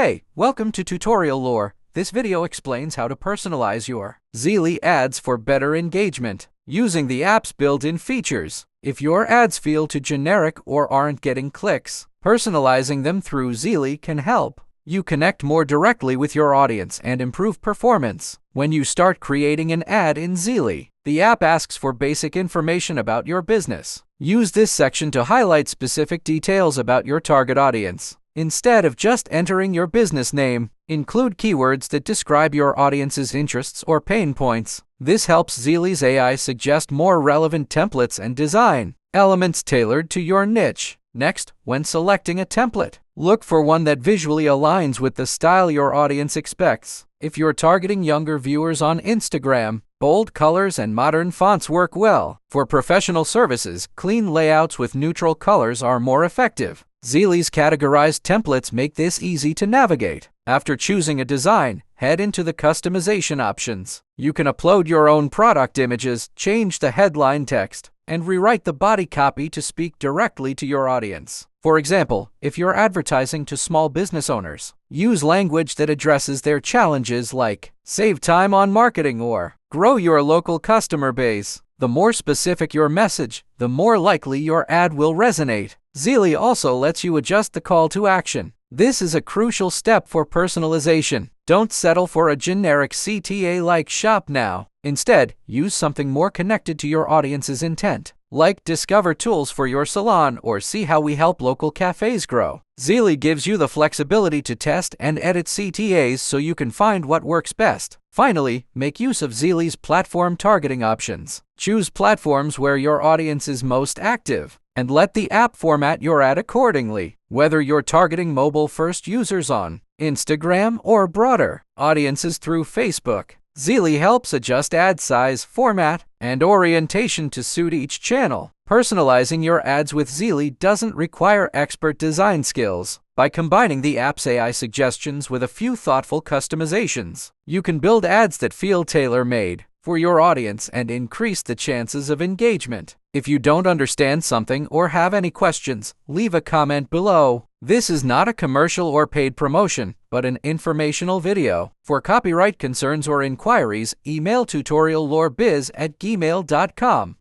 Hey, welcome to Tutorial Lore. This video explains how to personalize your Zeely ads for better engagement using the app's built-in features. If your ads feel too generic or aren't getting clicks, personalizing them through Zeely can help you connect more directly with your audience and improve performance. When you start creating an ad in Zeely, the app asks for basic information about your business. Use this section to highlight specific details about your target audience. Instead of just entering your business name, include keywords that describe your audience's interests or pain points. This helps Zeely's AI suggest more relevant templates and design elements tailored to your niche. Next, when selecting a template, look for one that visually aligns with the style your audience expects. If you're targeting younger viewers on Instagram, bold colors and modern fonts work well. For professional services, clean layouts with neutral colors are more effective. Zeely's categorized templates make this easy to navigate. After choosing a design, head into the customization options. You can upload your own product images, change the headline text, and rewrite the body copy to speak directly to your audience. For example, if you're advertising to small business owners, use language that addresses their challenges like save time on marketing or grow your local customer base. The more specific your message, the more likely your ad will resonate. Zeely also lets you adjust the call to action. This is a crucial step for personalization. Don't settle for a generic CTA like shop now. Instead, use something more connected to your audience's intent, like discover tools for your salon or see how we help local cafes grow. Zeely gives you the flexibility to test and edit CTAs so you can find what works best. Finally, make use of Zeely's platform targeting options. Choose platforms where your audience is most active, and let the app format your ad accordingly. Whether you're targeting mobile-first users on Instagram or broader audiences through Facebook, Zeely helps adjust ad size, format, and orientation to suit each channel. Personalizing your ads with Zeely doesn't require expert design skills. By combining the app's AI suggestions with a few thoughtful customizations, you can build ads that feel tailor-made for your audience and increase the chances of engagement. If you don't understand something or have any questions, leave a comment below. This is not a commercial or paid promotion, but an informational video. For copyright concerns or inquiries, email tutoriallorebiz@gmail.com.